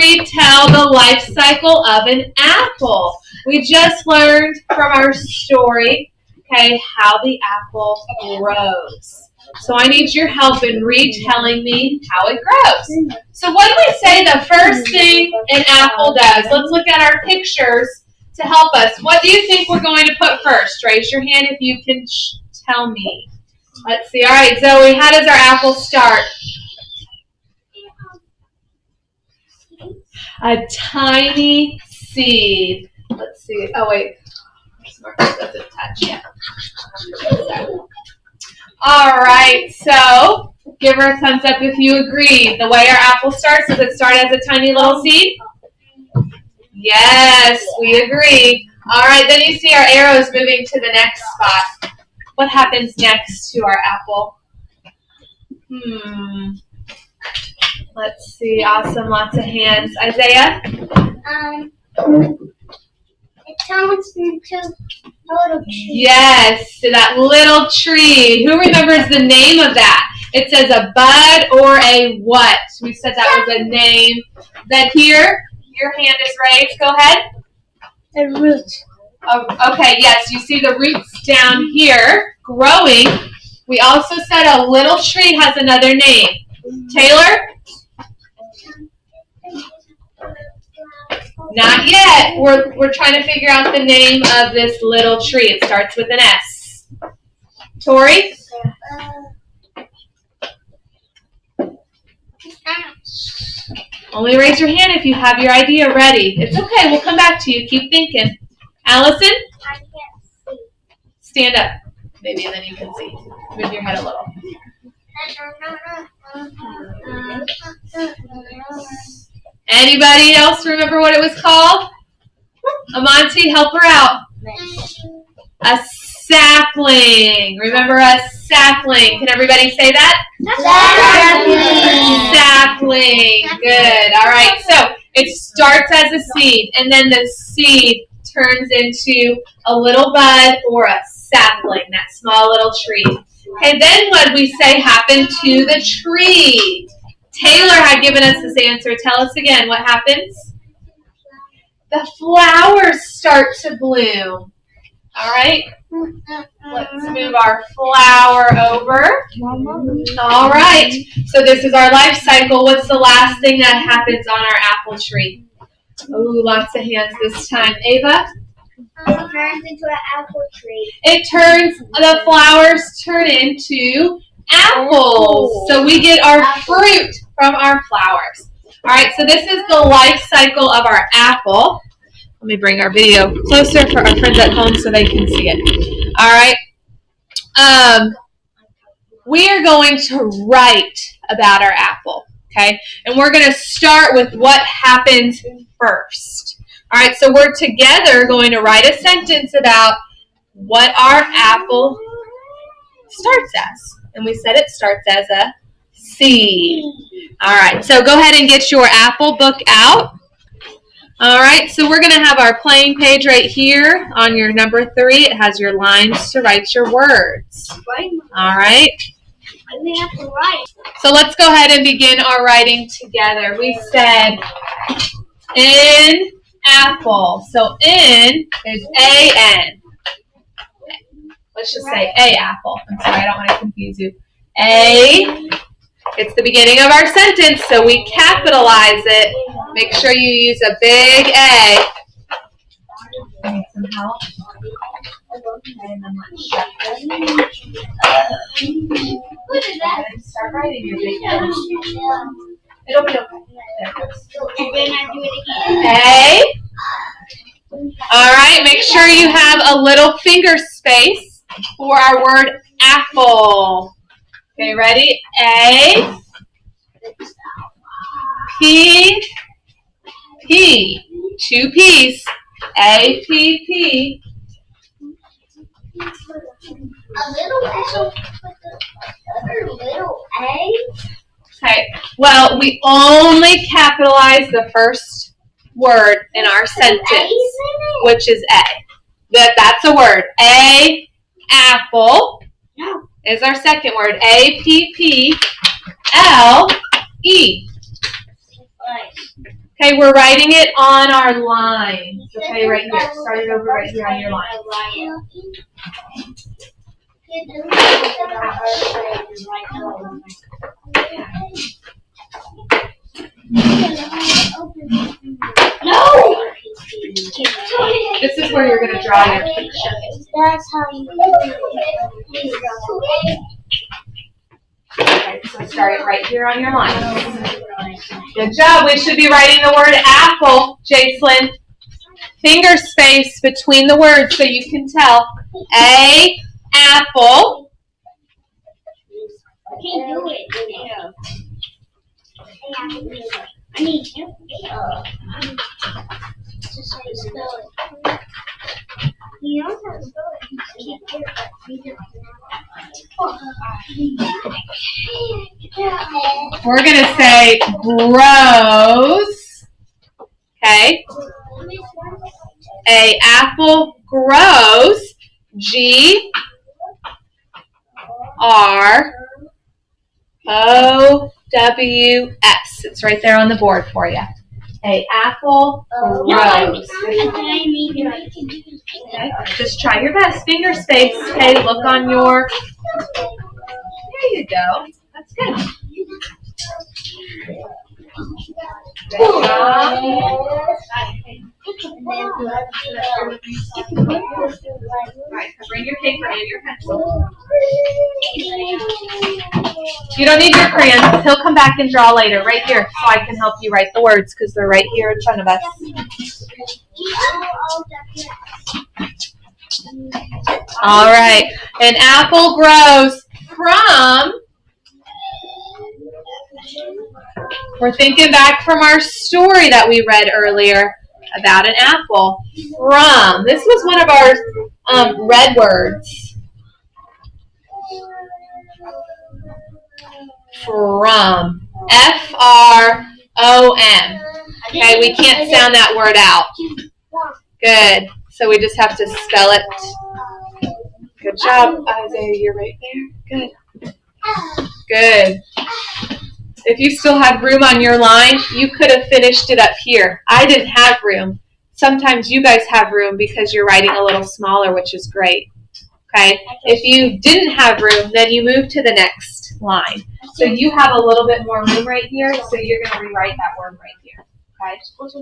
retell the life cycle of an apple. We just learned from our story, okay, how the apple grows. So I need your help in retelling me how it grows. So what do we say the first thing an apple does? Let's look at our pictures to help us. What do you think we're going to put first? Raise your hand if you can tell me. Let's see. All right, Zoe, how does our apple start? A tiny seed. Let's see. Oh, wait. Marcus doesn't touch yet. All right, so give her a thumbs up if you agree. The way our apple starts, does it start as a tiny little seed? Yes, we agree. All right, then you see our arrows moving to the next spot. What happens next to our apple? Let's see. Awesome, lots of hands. Isaiah? It turns into a little tree. Yes, to that little tree. Who remembers the name of that? It says a bud or a what? We said that was a name. Then here, your hand is raised. Go ahead. A root. Oh, okay, yes, you see the roots down here growing. We also said a little tree has another name. Taylor? Not yet. We're trying to figure out the name of this little tree. It starts with an S. Tori? Only raise your hand if you have your idea ready. It's okay. We'll come back to you. Keep thinking. Allison? I can't see. Stand up. Maybe then you can see. Move your head a little. Anybody else remember what it was called? Amonte, help her out. A sapling. Remember a sapling. Can everybody say that? Sapling. Good. All right. So it starts as a seed, and then the seed turns into a little bud or a sapling, that small little tree. Okay, then what we say happened to the tree? Taylor had given us this answer. Tell us again what happens. The flowers start to bloom. All right. Let's move our flower over. All right. So this is our life cycle. What's the last thing that happens on our apple tree? Oh, lots of hands this time. Ava? It turns into an apple tree. The flowers turn into apples. So we get our fruit from our flowers. All right, so this is the life cycle of our apple. Let me bring our video closer for our friends at home so they can see it. All right. We are going to write about our apple, okay? And we're going to start with what happened first. All right, so we're together going to write a sentence about what our apple starts as. And we said it starts as a seed. All right, so go ahead and get your apple book out. All right, so we're going to have our playing page right here on your number 3. It has your lines to write your words. All right. We have to write. So let's go ahead and begin our writing together. We said in apple. So in is A-N. Let's just say A apple. I'm sorry, I don't want to confuse you. A. It's the beginning of our sentence, so we capitalize it. Make sure you use a big A. Need some help? What is that? Start writing your big A. It'll be okay. There it goes. And then I do it again. A. All right, make sure you have a little finger space for our word apple. Okay, ready? A. P. P. 2 P's. A, P, P. A little A. Okay, well, we only capitalize the first word in our sentence, which is A. That's a word. A, apple, is our second word. A, P, P, L, E. Okay, we're writing it on our lines. Okay, right here. Start it over right here on your line. No! This is where you're going to draw your picture. That's how you do it. Okay, so start it right here on your line. Good job. We should be writing the word apple, Jacelyn. Finger space between the words so you can tell. A, apple. I can't do it. I need you. Just how you spell it. You don't have to spell it. You can't do it. We're going to say grows. Okay. A apple grows. G R O W S. It's right there on the board for you. A apple grows. Okay. Just try your best. Finger space. Okay. Look on your. There you go. That's good. Good job. Alright, bring your paper and your pencil. You don't need your crayons. He'll come back and draw later, right here, so I can help you write the words because they're right here in front of us. Alright, an apple grows from. We're thinking back from our story that we read earlier about an apple. From. This was one of our red words. From. F-R-O-M. Okay, we can't sound that word out. Good. So we just have to spell it. Good job, Isaiah. You're right there. Good. Good. If you still had room on your line, you could have finished it up here. I didn't have room. Sometimes you guys have room because you're writing a little smaller, which is great. Okay? If you didn't have room, then you move to the next line. So you have a little bit more room right here, so you're going to rewrite that word right here. Okay? Because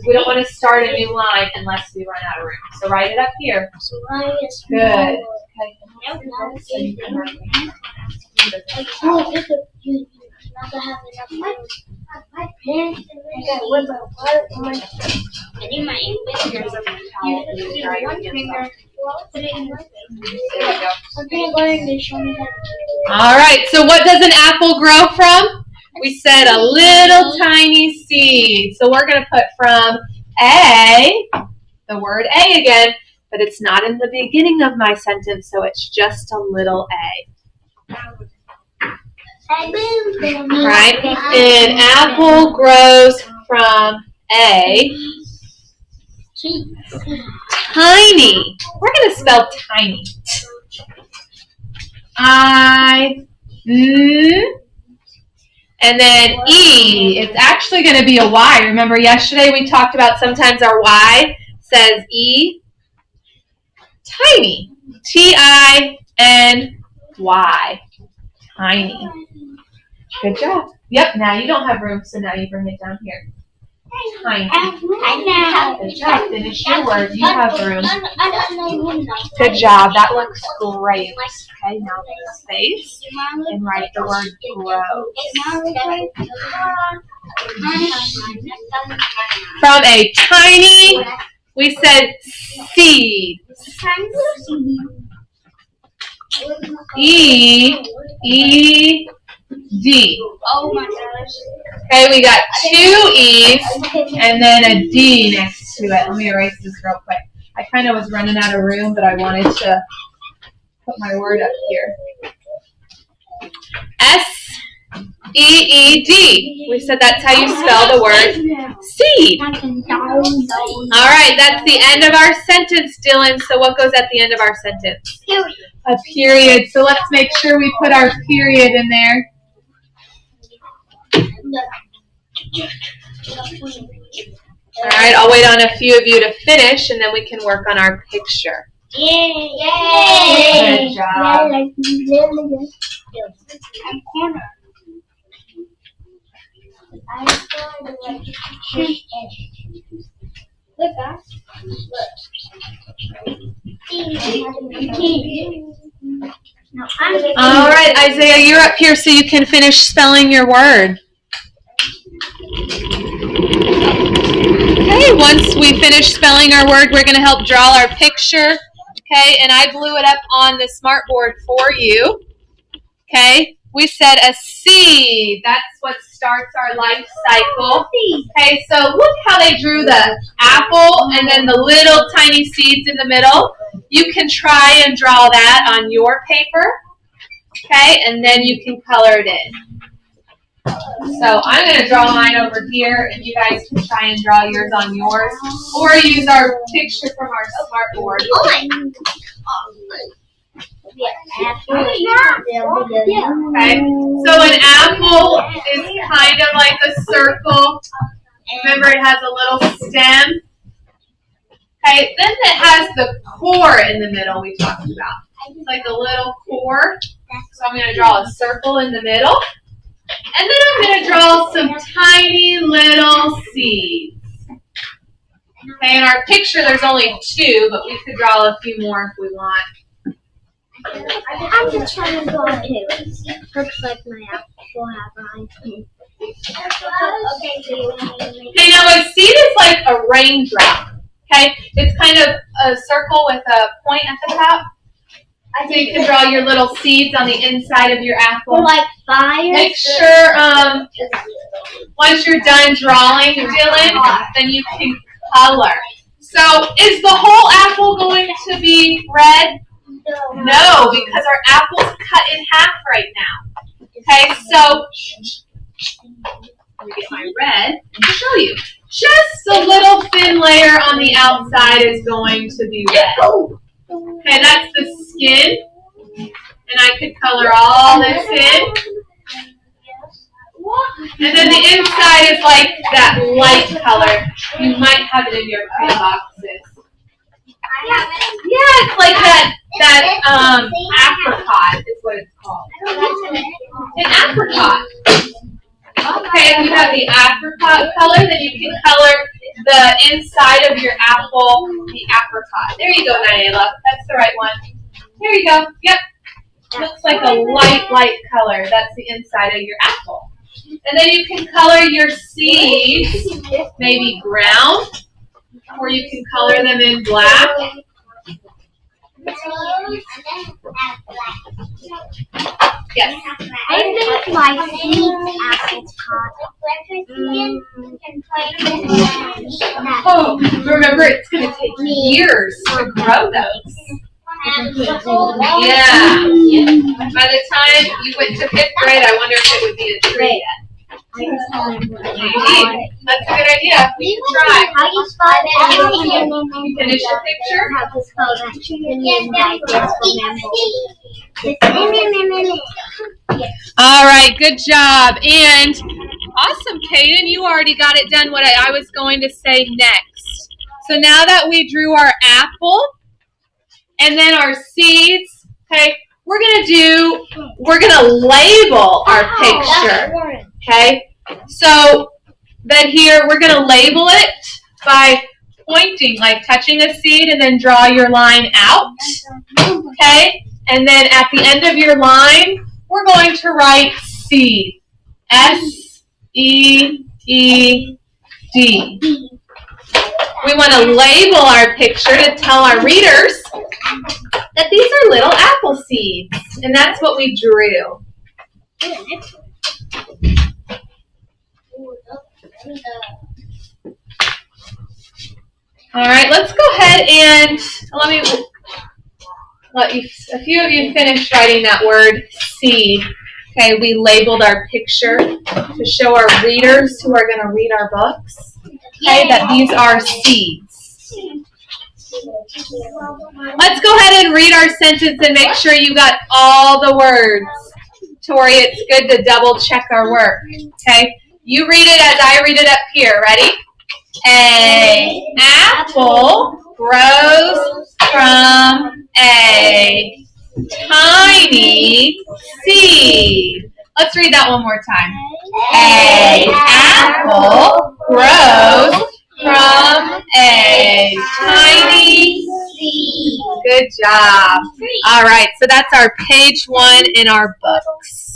we don't want to start a new line unless we run out of room. So write it up here. Good. Okay. So you can write it. Not to have enough my parents I need my ink. All right, so what does an apple grow from? We said a little tiny seed. So we're going to put from A, the word A again, but it's not in the beginning of my sentence, so it's just a little A. Right? An apple grows from a tiny. We're going to spell tiny. And then E. It's actually going to be a Y. Remember yesterday we talked about sometimes our Y says E. Tiny. T-I-N-Y. Tiny. Good job. Yep, now you don't have room, so now you bring it down here. Tiny. Good job. Finish your word. You have room. Good job. That looks great. Okay, now space and write the word grows. From a tiny, we said seed. E-E-D. Oh my gosh. Okay, we got 2 E's and then a D next to it. Let me erase this real quick. I kind of was running out of room, but I wanted to put my word up here. S-E-E-D. We said that's how you spell the word seed. All right, that's the end of our sentence, Dylan. So what goes at the end of our sentence? Period. A period. So let's make sure we put our period in there. All right, I'll wait on a few of you to finish, and then we can work on our picture. Yay! Good job. Look, guys. All right, Isaiah, you're up here so you can finish spelling your word. Okay, once we finish spelling our word, we're going to help draw our picture. Okay, and I blew it up on the smart board for you. Okay, we said a seed. That's what starts our life cycle. Okay, so look how they drew the apple and then the little tiny seeds in the middle. You can try and draw that on your paper. Okay, and then you can color it in. So I'm going to draw mine over here, and you guys can try and draw yours on yours, or use our picture from our smart board. Okay, so an apple is kind of like a circle. Remember, it has a little stem. Okay, then it has the core in the middle we talked about. It's like a little core. So I'm going to draw a circle in the middle. And then I'm going to draw some tiny little seeds. Okay, in our picture there's only 2, but we could draw a few more if we want. I'm just trying to draw too. Looks like my apple has eyes. Okay, now a seed is like a raindrop. Okay, it's kind of a circle with a point at the top. So you can draw your little seeds on the inside of your apple. Like fire. Make sure once you're done drawing, Dylan, then you can color. So is the whole apple going to be red? No, because our apple's cut in half right now. Okay, so let me get my red to show you. Just a little thin layer on the outside is going to be red. Okay, that's the skin. And I could color all this in. And then the inside is like that light color. You might have it in your crayon boxes. Yeah, it's like that apricot is what it's called. An apricot. Okay, if you have the apricot color, then you can color the inside of your apple, the apricot. There you go, Nyela. That's the right one. Here you go. Yep. Looks like a light color. That's the inside of your apple. And then you can color your seeds maybe brown, or you can color them in black. Yes. I think my seeds apricot. Oh, remember, it's going to take years to grow those. Yeah. By the time you went to 5th grade, I wonder if it would be a tree yet. Maybe. That's a good idea. We can try. How do you spell that? You finish your picture? How to spell that? All right, good job. And awesome, Kaden, you already got it done what I was going to say next. So now that we drew our apple and then our seeds, okay, we're gonna label our picture. Okay, so then here we're gonna label it by pointing, like touching a seed, and then draw your line out. Okay, and then at the end of your line, we're going to write seed. S-E-E-D. We want to label our picture to tell our readers that these are little apple seeds, and that's what we drew. All right, let's go ahead and let a few of you finish writing that word seed. Okay, we labeled our picture to show our readers who are going to read our books, okay, that these are seeds. Let's go ahead and read our sentence and make sure you got all the words. Tori, it's good to double check our work, okay? You read it as I read it up here. Ready? A apple grows from a tiny seed. Let's read that one more time. A apple grows from a tiny seed. Good job. All right, so that's our page 1 in our books.